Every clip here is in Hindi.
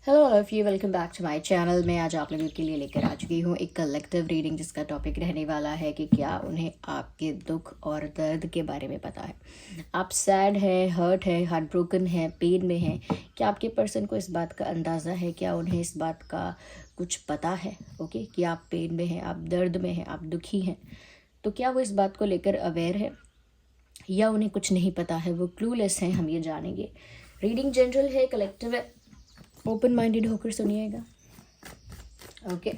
Hello all of you, welcome back to my channel. मैं आज आप लोगों के लिए लेकर आ चुकी हूँ एक कलेक्टिव रीडिंग जिसका टॉपिक रहने वाला है कि क्या उन्हें आपके दुख और दर्द के बारे में पता है। आप सैड है, हर्ट है, हार्ट ब्रोकन है, पेन में है। क्या आपके पर्सन को इस बात का अंदाज़ा है? क्या उन्हें इस बात का कुछ पता है? ओके, कि आप पेन में हैं, आप दर्द में हैं, आप दुखी हैं। तो क्या वो इस बात को लेकर अवेयर है या उन्हें कुछ नहीं पता है, वो क्लूलेस हैं? हम ये जानेंगे। रीडिंग जनरल है, कलेक्टिव है, ओपन माइंडेड होकर सुनिएगा। ओके,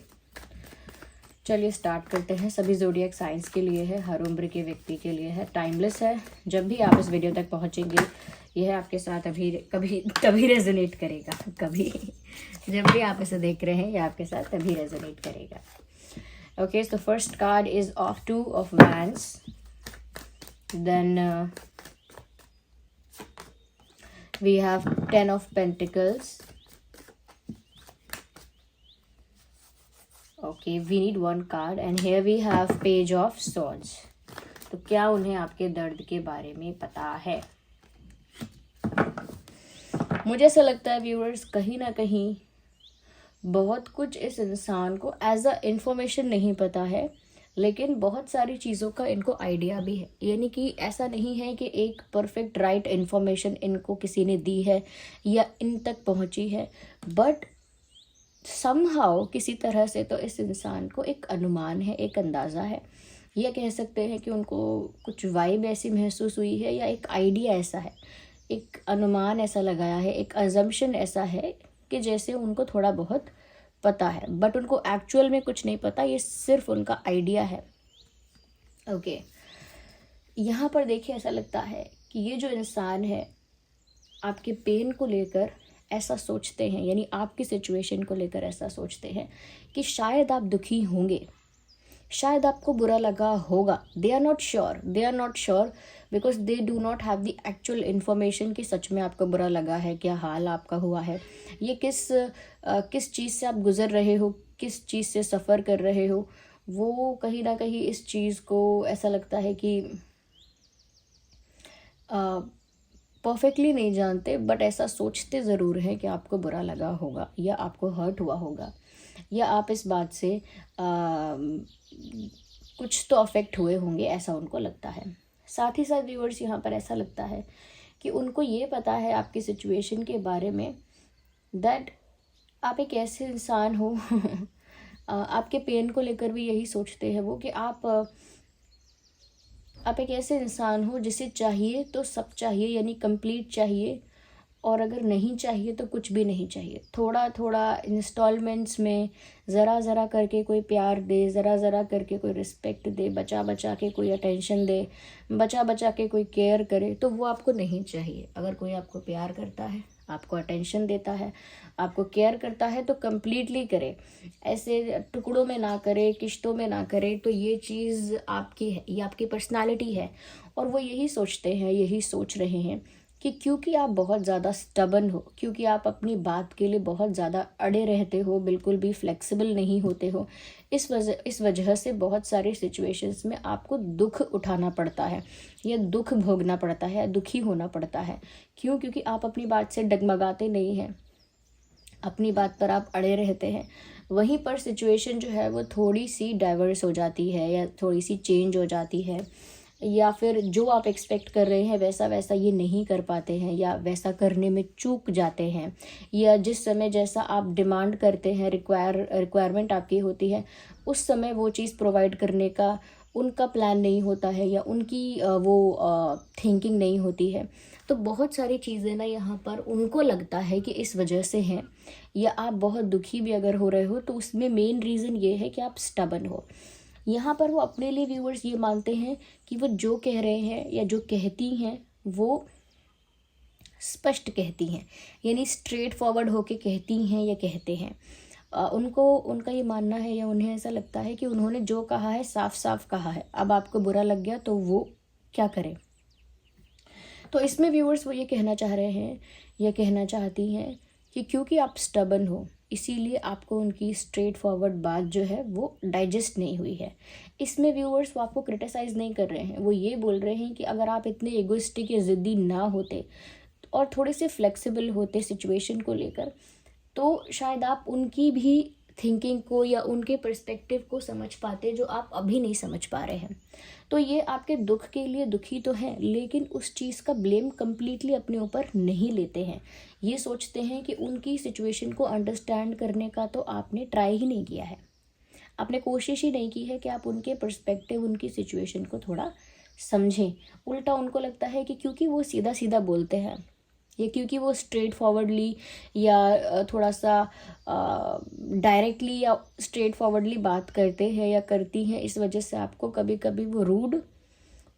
चलिए स्टार्ट करते हैं। सभी ज़ोडिएक साइंस के लिए है, हर उम्र के व्यक्ति के लिए है, टाइमलेस है। जब भी आप इस वीडियो तक पहुंचेंगे यह आपके साथ अभी कभी तभी रेजोनेट करेगा। कभी जब भी आप इसे देख रहे हैं यह आपके साथ तभी रेजोनेट करेगा। Okay, so first card is of 2 of Wands, then we have 10 of Pentacles. Okay, we need one card and here we have Page of Swords. तो क्या उन्हें आपके दर्द के बारे में पता है? मुझे ऐसा लगता है व्यूअर्स, कहीं ना कहीं बहुत कुछ इस इंसान को एज अ इंफॉर्मेशन नहीं पता है, लेकिन बहुत सारी चीज़ों का इनको आइडिया भी है। यानी कि ऐसा नहीं है कि एक परफेक्ट राइट इन्फॉर्मेशन इनको किसी ने दी है या इन तक पहुंची है, बट समहाउ किसी तरह से तो इस इंसान को एक अनुमान है, एक अंदाज़ा है, या कह सकते हैं कि उनको कुछ वाइब ऐसी महसूस हुई है या एक आइडिया ऐसा है, एक अनुमान ऐसा लगाया है, एक अजम्पशन ऐसा है कि जैसे उनको थोड़ा बहुत पता है, बट उनको एक्चुअल में कुछ नहीं पता, ये सिर्फ उनका आइडिया है। ओके, यहाँ पर देखिए ऐसा लगता है कि ये जो इंसान है आपके पेन को लेकर ऐसा सोचते हैं, यानी आपकी सिचुएशन को लेकर ऐसा सोचते हैं कि शायद आप दुखी होंगे, शायद आपको बुरा लगा होगा। They are not sure because they do not have the actual information कि सच में आपको बुरा लगा है, क्या हाल आपका हुआ है, ये किस चीज़ से आप गुजर रहे हो, किस चीज़ से सफ़र कर रहे हो। वो कहीं ना कहीं इस चीज़ को ऐसा लगता है कि परफेक्टली नहीं जानते, बट ऐसा सोचते ज़रूर हैं कि आपको बुरा लगा होगा या आपको हर्ट हुआ होगा या आप इस बात से कुछ तो अफेक्ट हुए होंगे, ऐसा उनको लगता है। साथ ही साथ व्यूअर्स, यहाँ पर ऐसा लगता है कि उनको ये पता है आपकी सिचुएशन के बारे में, दैट आप एक ऐसे इंसान हो आपके पेन को लेकर भी यही सोचते हैं वो कि आप एक ऐसे इंसान हो जिसे चाहिए तो सब चाहिए, यानी कंप्लीट चाहिए, और अगर नहीं चाहिए तो कुछ भी नहीं चाहिए। थोड़ा थोड़ा इंस्टॉलमेंट्स में ज़रा ज़रा करके कोई प्यार दे, ज़रा ज़रा करके कोई रिस्पेक्ट दे, बचा बचा के कोई अटेंशन दे, बचा बचा के कोई केयर करे, तो वो आपको नहीं चाहिए। अगर कोई आपको प्यार करता है, आपको अटेंशन देता है, आपको केयर करता है, तो कम्प्लीटली करे, ऐसे टुकड़ों में ना करे, किश्तों में ना करे। तो ये चीज़ आपकी है, ये आपकी पर्सनालिटी है, और वो यही सोचते हैं, यही सोच रहे हैं कि क्योंकि आप बहुत ज़्यादा स्टबन हो, क्योंकि आप अपनी बात के लिए बहुत ज़्यादा अड़े रहते हो, बिल्कुल भी फ्लेक्सिबल नहीं होते हो, इस वजह से बहुत सारी सिचुएशंस में आपको दुख उठाना पड़ता है या दुख भोगना पड़ता है, दुखी होना पड़ता है। क्यों? क्योंकि आप अपनी बात से डगमगाते नहीं हैं, अपनी बात पर आप अड़े रहते हैं। वहीं पर सिचुएशन जो है वो थोड़ी सी डाइवर्स हो जाती है या थोड़ी सी चेंज हो जाती है, या फिर जो आप एक्सपेक्ट कर रहे हैं वैसा वैसा ये नहीं कर पाते हैं, या वैसा करने में चूक जाते हैं, या जिस समय जैसा आप डिमांड करते हैं, रिक्वायरमेंट आपकी होती है, उस समय वो चीज़ प्रोवाइड करने का उनका प्लान नहीं होता है, या उनकी वो थिंकिंग नहीं होती है। तो बहुत सारी चीज़ें ना यहाँ पर उनको लगता है कि इस वजह से हैं, या आप बहुत दुखी भी अगर हो रहे हो तो उसमें मेन रीज़न ये है कि आप स्टबन हो। यहाँ पर वो अपने लिए व्यूअर्स ये मानते हैं कि वो जो कह रहे हैं या जो कहती हैं वो स्पष्ट कहती हैं, यानी स्ट्रेट फॉरवर्ड होके कहती हैं या कहते हैं। उनको उनका ये मानना है या उन्हें ऐसा लगता है कि उन्होंने जो कहा है साफ साफ कहा है, अब आपको बुरा लग गया तो वो क्या करें। तो इसमें व्यूअर्स वो ये कहना चाह रहे हैं या कहना चाहती हैं कि क्योंकि आप स्टबन हो, इसीलिए आपको उनकी स्ट्रेट फॉरवर्ड बात जो है वो डाइजेस्ट नहीं हुई है। इसमें व्यूअर्स वो आपको क्रिटिसाइज़ नहीं कर रहे हैं, वो ये बोल रहे हैं कि अगर आप इतने एगोइस्टिक या ज़िद्दी ना होते और थोड़े से फ्लेक्सिबल होते सिचुएशन को लेकर, तो शायद आप उनकी भी थिंकिंग को या उनके पर्सपेक्टिव को समझ पाते जो आप अभी नहीं समझ पा रहे हैं। तो ये आपके दुख के लिए दुखी तो हैं, लेकिन उस चीज़ का ब्लेम कंप्लीटली अपने ऊपर नहीं लेते हैं। ये सोचते हैं कि उनकी सिचुएशन को अंडरस्टैंड करने का तो आपने ट्राई ही नहीं किया है, आपने कोशिश ही नहीं की है कि आप उनके पर्सपेक्टिव, उनकी सिचुएशन को थोड़ा समझें। उल्टा उनको लगता है कि क्योंकि वो सीधा सीधा बोलते हैं या क्योंकि वो स्ट्रेट फॉरवर्डली या थोड़ा सा डायरेक्टली या स्ट्रेट फॉरवर्डली बात करते हैं या करती हैं, इस वजह से आपको कभी कभी वो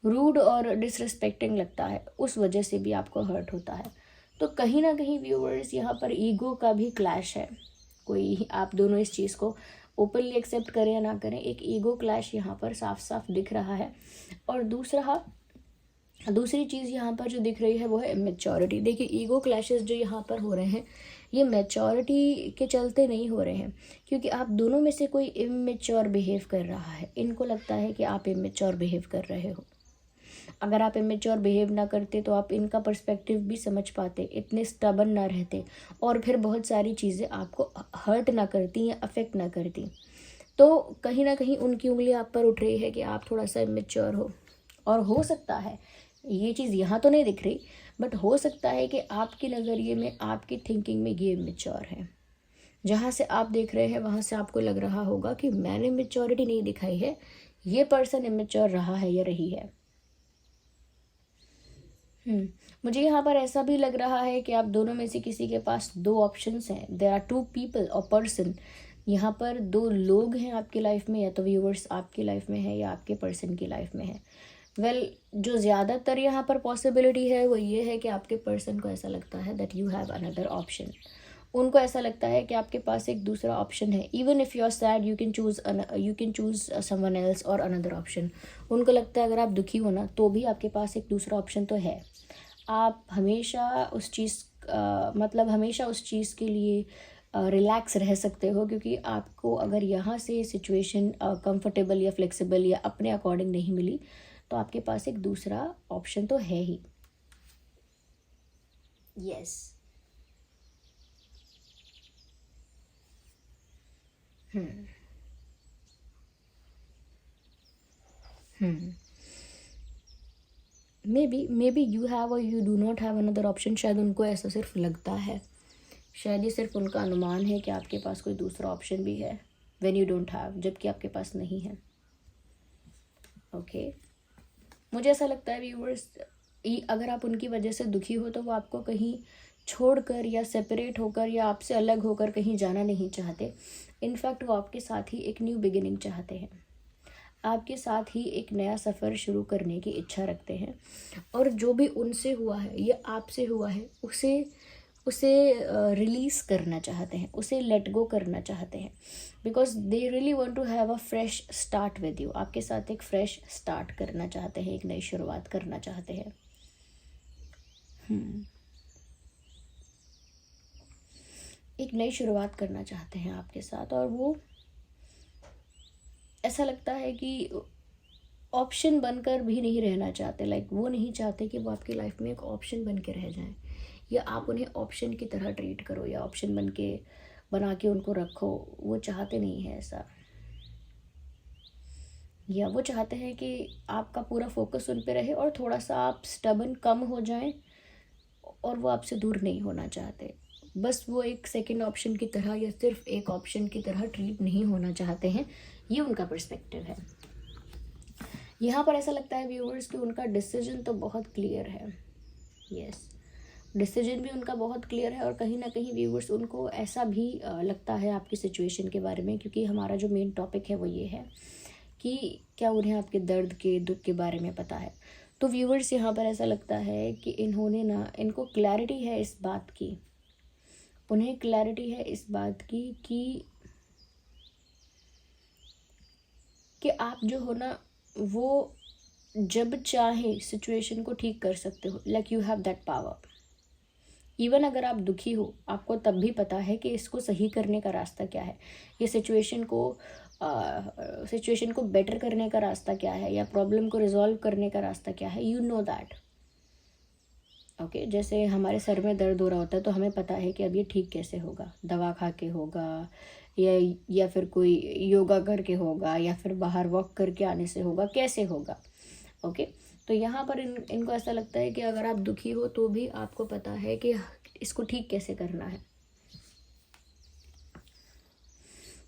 रूड और डिसरिस्पेक्टिंग लगता है, उस वजह से भी आपको हर्ट होता है। तो कहीं ना कहीं व्यूअर्स यहाँ पर ईगो का भी क्लैश है। कोई आप दोनों इस चीज़ को ओपनली एक्सेप्ट करें या ना करें, एक ईगो क्लैश यहाँ पर साफ साफ दिख रहा है। और दूसरी चीज़ यहाँ पर जो दिख रही है वो है इमेच्योरिटी। देखिए, ईगो क्लैशेस जो यहाँ पर हो रहे हैं ये मैच्योरिटी के चलते नहीं हो रहे हैं, क्योंकि आप दोनों में से कोई इमेच्योर बिहेव कर रहा है। इनको लगता है कि आप इमेच्योर बिहेव कर रहे हो। अगर आप इमेच्योर बिहेव ना करते तो आप इनका पर्सपेक्टिव भी समझ पाते, इतने स्टबन ना रहते और फिर बहुत सारी चीज़ें आपको हर्ट ना करती या अफेक्ट ना करती। तो कहीं ना कहीं उनकी उंगली आप पर उठ रही है कि आप थोड़ा सा इमेच्योर हो। और हो सकता है, ये चीज़ यहाँ तो नहीं दिख रही, बट हो सकता है कि आपके नज़रिए में, आपकी थिंकिंग में ये इमेच्योर है। जहाँ से आप देख रहे हैं वहाँ से आपको लग रहा होगा कि मैंने मेच्योरिटी नहीं दिखाई है, ये पर्सन इमेच्योर रहा है या रही है। मुझे यहाँ पर ऐसा भी लग रहा है कि आप दोनों में से किसी के पास दो ऑप्शंस हैं। देयर आर टू पीपल और पर्सन। यहाँ पर दो लोग हैं आपकी लाइफ में, या तो व्यूअर्स आपकी लाइफ में है या आपके पर्सन की लाइफ में है। जो ज़्यादातर यहाँ पर पॉसिबिलिटी है वो ये है कि आपके पर्सन को ऐसा लगता है that you have another option. उनको ऐसा लगता है कि आपके पास एक दूसरा ऑप्शन है। Even if you are sad you can choose someone else और अनदर ऑप्शन। उनको लगता है अगर आप दुखी हो ना तो भी आपके पास एक दूसरा ऑप्शन तो है। आप हमेशा उस चीज़ मतलब हमेशा उस चीज़ के लिए रिलैक्स रह सकते हो, क्योंकि आपको अगर यहाँ से सिचुएशन कंफर्टेबल या फ्लेक्सिबल या अपने अकॉर्डिंग नहीं मिली तो आपके पास एक दूसरा ऑप्शन तो है ही। यस। मे बी यू हैव और you do not have another option. शायद उनको ऐसा सिर्फ लगता है, शायद ये सिर्फ उनका अनुमान है कि आपके पास कोई दूसरा ऑप्शन भी है व्हेन यू डोंट हैव, जबकि आपके पास नहीं है। ओके मुझे ऐसा लगता है व्यूअर्स, अगर आप उनकी वजह से दुखी हो तो वो आपको कहीं छोड़कर या सेपरेट होकर या आपसे अलग होकर कहीं जाना नहीं चाहते। इनफैक्ट वो आपके साथ ही एक न्यू बिगिनिंग चाहते हैं, आपके साथ ही एक नया सफ़र शुरू करने की इच्छा रखते हैं। और जो भी उनसे हुआ है या आपसे हुआ है उसे उसे रिलीज़ करना चाहते हैं, उसे लेट गो करना चाहते हैं, because they really want to have a fresh start with you. आपके साथ एक फ्रेश स्टार्ट करना चाहते हैं, एक नई शुरुआत करना चाहते हैं। एक नई शुरुआत करना चाहते हैं आपके साथ, और वो ऐसा लगता है कि ऑप्शन बनकर भी नहीं रहना चाहते। लाइक वो नहीं चाहते कि वो आपकी लाइफ में एक ऑप्शन बन के रह जाएं, या आप उन्हें ऑप्शन की तरह ट्रीट करो या ऑप्शन बना के उनको रखो। वो चाहते नहीं है ऐसा, या वो चाहते हैं कि आपका पूरा फोकस उन पे रहे और थोड़ा सा आप स्टबन कम हो जाएं, और वो आपसे दूर नहीं होना चाहते। बस वो एक सेकंड ऑप्शन की तरह या सिर्फ एक ऑप्शन की तरह ट्रीट नहीं होना चाहते हैं। ये उनका पर्सपेक्टिव है। यहाँ पर ऐसा लगता है व्यूअर्स कि उनका डिसीजन तो बहुत क्लियर है। यस, डिसीजन भी उनका बहुत क्लियर है। और कहीं ना कहीं व्यूअर्स उनको ऐसा भी लगता है आपकी सिचुएशन के बारे में, क्योंकि हमारा जो मेन टॉपिक है वो ये है कि क्या उन्हें आपके दर्द के दुख के बारे में पता है। तो व्यूअर्स यहाँ पर ऐसा लगता है कि इनको क्लैरिटी है इस बात की, उन्हें क्लैरिटी है इस बात की कि आप जो हो ना वो जब चाहे सिचुएशन को ठीक कर सकते हो। Like you have that power. Even अगर आप दुखी हो, आपको तब भी पता है कि इसको सही करने का रास्ता क्या है, ये सिचुएशन को बेटर करने का रास्ता क्या है, या प्रॉब्लम को रिजॉल्व करने का रास्ता क्या है। You know that. ओके, जैसे हमारे सर में दर्द हो रहा होता है तो हमें पता है कि अब ये ठीक कैसे होगा, दवा खा के होगा या या फिर कोई योगा करके होगा या फिर बाहर वॉक करके आने से होगा, कैसे होगा। ओके, तो यहाँ पर इनको ऐसा लगता है कि अगर आप दुखी हो तो भी आपको पता है कि इसको ठीक कैसे करना है।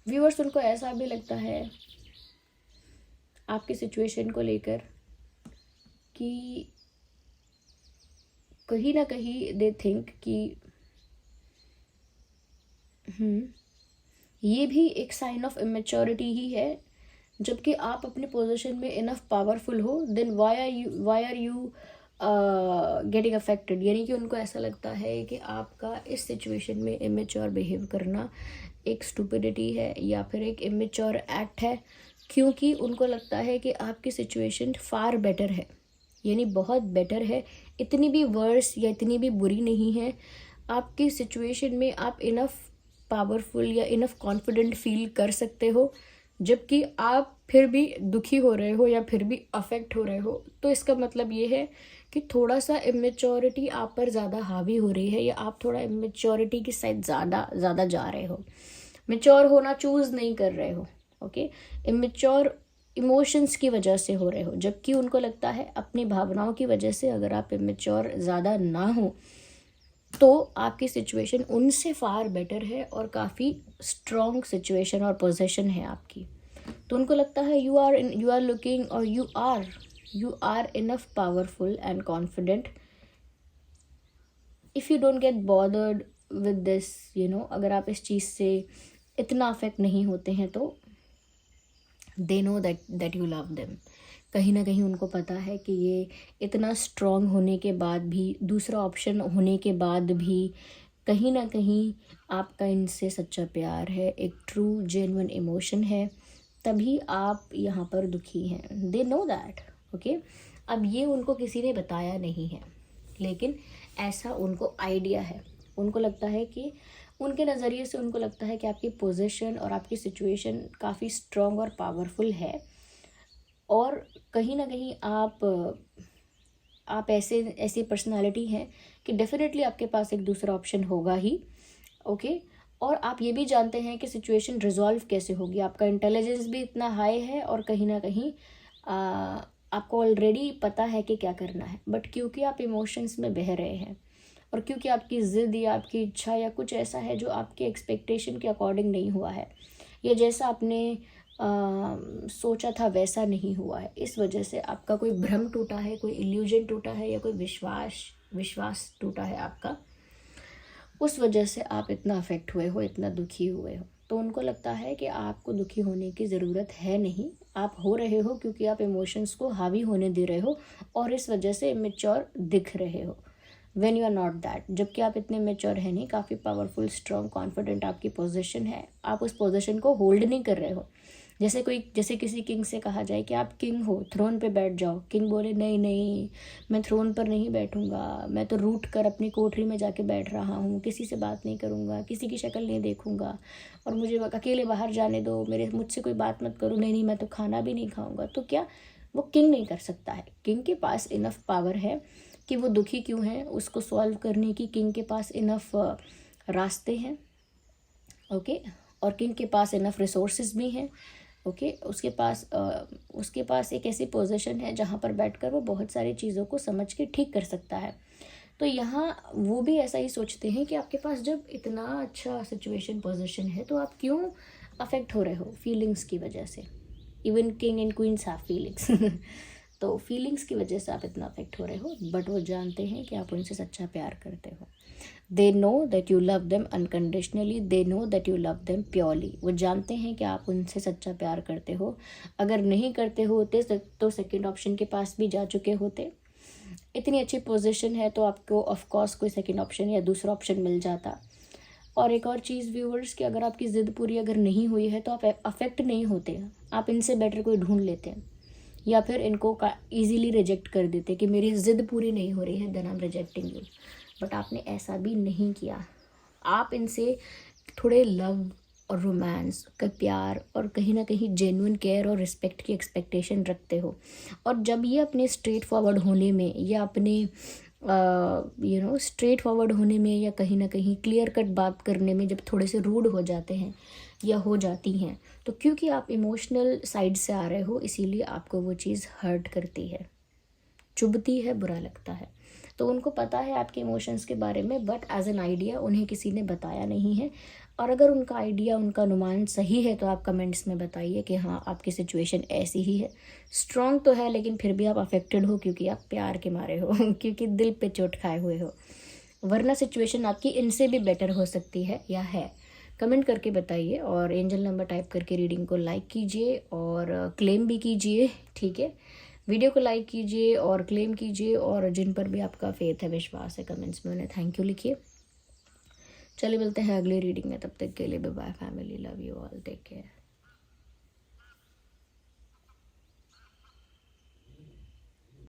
व्यूअर्स, उनको ऐसा भी लगता है आपकी सिचुएशन को लेकर कि कहीं ना कहीं दे थिंक कि ये भी एक साइन ऑफ इमेच्योरिटी ही है। जबकि आप अपने पोजीशन में इनफ पावरफुल हो, then why are you getting affected. यानी कि उनको ऐसा लगता है कि आपका इस सिचुएशन में इमेच्योर बिहेव करना एक स्टुपिडिटी है या फिर एक इमेच्योर एक्ट है, क्योंकि उनको लगता है कि आपकी सिचुएशन फार बेटर है, यानी बहुत बेटर है, इतनी भी वर्स या इतनी भी बुरी नहीं है। आपकी सिचुएशन में आप इनफ पावरफुल या इनफ कॉन्फिडेंट फील कर सकते हो, जबकि आप फिर भी दुखी हो रहे हो या फिर भी अफेक्ट हो रहे हो। तो इसका मतलब ये है कि थोड़ा सा इमेच्योरिटी आप पर ज़्यादा हावी हो रही है या आप थोड़ा इमेच्योरिटी की साइड ज़्यादा जा रहे हो, मेच्योर होना चूज़ नहीं कर रहे हो। ओके, इमेच्योर इमोशंस की वजह से हो रहे हो, जबकि उनको लगता है अपनी भावनाओं की वजह से अगर आप इमेच्योर ज़्यादा ना हो तो आपकी सिचुएशन उनसे फार बेटर है और काफ़ी स्ट्रॉन्ग सिचुएशन और पोजीशन है आपकी। तो उनको लगता है यू आर लुकिंग और you are enough powerful and confident if you don't get bothered with this, अगर आप इस चीज़ से इतना अफेक्ट नहीं होते हैं तो they know that you love them. कहीं ना कहीं उनको पता है कि ये इतना स्ट्रॉन्ग होने के बाद भी, दूसरा ऑप्शन होने के बाद भी कहीं ना कहीं आपका इनसे सच्चा प्यार है, एक ट्रू जेन्युइन इमोशन है, तभी आप यहाँ पर दुखी हैं। They know that. ओके, अब ये उनको किसी ने बताया नहीं है, लेकिन ऐसा उनको आइडिया है। उनको लगता है कि उनके नज़रिए से उनको लगता है कि आपकी पोजीशन और आपकी सिचुएशन काफ़ी स्ट्रॉन्ग और पावरफुल है, और कहीं ना कहीं आप ऐसी पर्सनालिटी हैं कि डेफिनेटली आपके पास एक दूसरा ऑप्शन होगा ही। ओके, और आप ये भी जानते हैं कि सिचुएशन रिजॉल्व कैसे होगी। आपका इंटेलिजेंस भी इतना हाई है और कहीं ना कहीं आपको ऑलरेडी पता है कि क्या करना है, बट क्योंकि आप इमोशंस में बह रहे हैं और क्योंकि आपकी ज़िद या आपकी इच्छा या कुछ ऐसा है जो आपके एक्सपेक्टेशन के अकॉर्डिंग नहीं हुआ है या जैसा आपने सोचा था वैसा नहीं हुआ है, इस वजह से आपका कोई भ्रम टूटा है, कोई इल्यूजन टूटा है या कोई विश्वास टूटा है आपका, उस वजह से आप इतना अफेक्ट हुए हो, इतना दुखी हुए हो। तो उनको लगता है कि आपको दुखी होने की ज़रूरत है नहीं, आप हो रहे हो क्योंकि आप इमोशंस को हावी होने दे रहे हो और इस वजह से इमेच्योर दिख रहे हो when you are not that. जबकि आप इतने मेच्योर है नहीं, काफ़ी पावरफुल, स्ट्रॉन्ग, कॉन्फिडेंट आपकी पोजीशन है, आप उस पोजीशन को होल्ड नहीं कर रहे हो। जैसे किसी किंग से कहा जाए कि आप किंग हो, थ्रोन पे बैठ जाओ, किंग बोले नहीं नहीं, मैं थ्रोन पर नहीं बैठूंगा, मैं तो रूठ कर अपनी कोठरी में जाके बैठ रहा हूँ, किसी से बात नहीं करूँगा, किसी की शक्ल नहीं देखूंगा और मुझे अकेले बाहर जाने दो, मुझसे कोई बात मत करो, नहीं नहीं मैं तो खाना भी नहीं खाऊंगा। तो क्या वो किंग नहीं कर सकता है? किंग के पास इनफ पावर है कि वो दुखी क्यों है उसको सॉल्व करने की, किंग के पास इनफ रास्ते हैं। ओके, और किंग के पास इनफ रिसोर्सेज भी हैं। ओके, उसके पास एक ऐसी पोजीशन है जहाँ पर बैठकर वो बहुत सारी चीज़ों को समझ के ठीक कर सकता है। तो यहाँ वो भी ऐसा ही सोचते हैं कि आपके पास जब इतना अच्छा सिचुएशन पोजीशन है तो आप क्यों अफेक्ट हो रहे हो फीलिंग्स की वजह से। Even king and queen's have feelings तो फीलिंग्स की वजह से आप इतना अफेक्ट हो रहे हो, बट वो जानते हैं कि आप उनसे सच्चा प्यार करते हो। They know that you love them unconditionally, they know that you love them purely. वो जानते हैं कि आप उनसे सच्चा प्यार करते हो। अगर नहीं करते होते तो सेकंड ऑप्शन के पास भी जा चुके होते। इतनी अच्छी पोजीशन है तो आपको ऑफकोर्स कोई सेकंड ऑप्शन या दूसरा ऑप्शन मिल जाता। और एक और चीज़ व्यूवर्स, कि अगर आपकी ज़िद पूरी अगर नहीं हुई है तो आप अफेक्ट नहीं होते, आप इनसे बेटर कोई ढूंढ लेते हैं या फिर इनको ईजीली रिजेक्ट कर देते कि मेरी ज़िद पूरी नहीं हो रही है, then I am rejecting you. But आपने ऐसा भी नहीं किया, आप इनसे थोड़े लव और रोमांस का प्यार और कहीं ना कहीं जेन्युइन केयर और रिस्पेक्ट की एक्सपेक्टेशन रखते हो। और जब ये अपने स्ट्रेट फॉरवर्ड होने में या अपने स्ट्रेट फॉरवर्ड होने में या कहीं ना कहीं क्लियर कट बात करने में जब थोड़े से रूड हो जाते हैं या हो जाती हैं, तो क्योंकि आप इमोशनल साइड से आ रहे हो इसीलिए आपको वो चीज़ हर्ट करती है, चुभती है, बुरा लगता है। तो उनको पता है आपके इमोशंस के बारे में, बट एज एन आइडिया उन्हें किसी ने बताया नहीं है। और अगर उनका आइडिया, उनका अनुमान सही है तो आप कमेंट्स में बताइए कि हाँ आपकी सिचुएशन ऐसी ही है, स्ट्रॉन्ग तो है लेकिन फिर भी आप अफेक्टेड हो क्योंकि आप प्यार के मारे हो क्योंकि दिल पे चोट खाए हुए हो, वरना सिचुएशन आपकी इनसे भी बेटर हो सकती है या है। कमेंट करके बताइए और एंजल नंबर टाइप करके रीडिंग को लाइक कीजिए और क्लेम भी कीजिए, ठीक है। वीडियो को लाइक कीजिए और क्लेम कीजिए, और जिन पर भी आपका फेथ है, विश्वास है, कमेंट्स में उन्हें थैंक यू लिखिए। चलिए मिलते हैं अगली रीडिंग में, तब तक के लिए bye bye family, love you all, take care.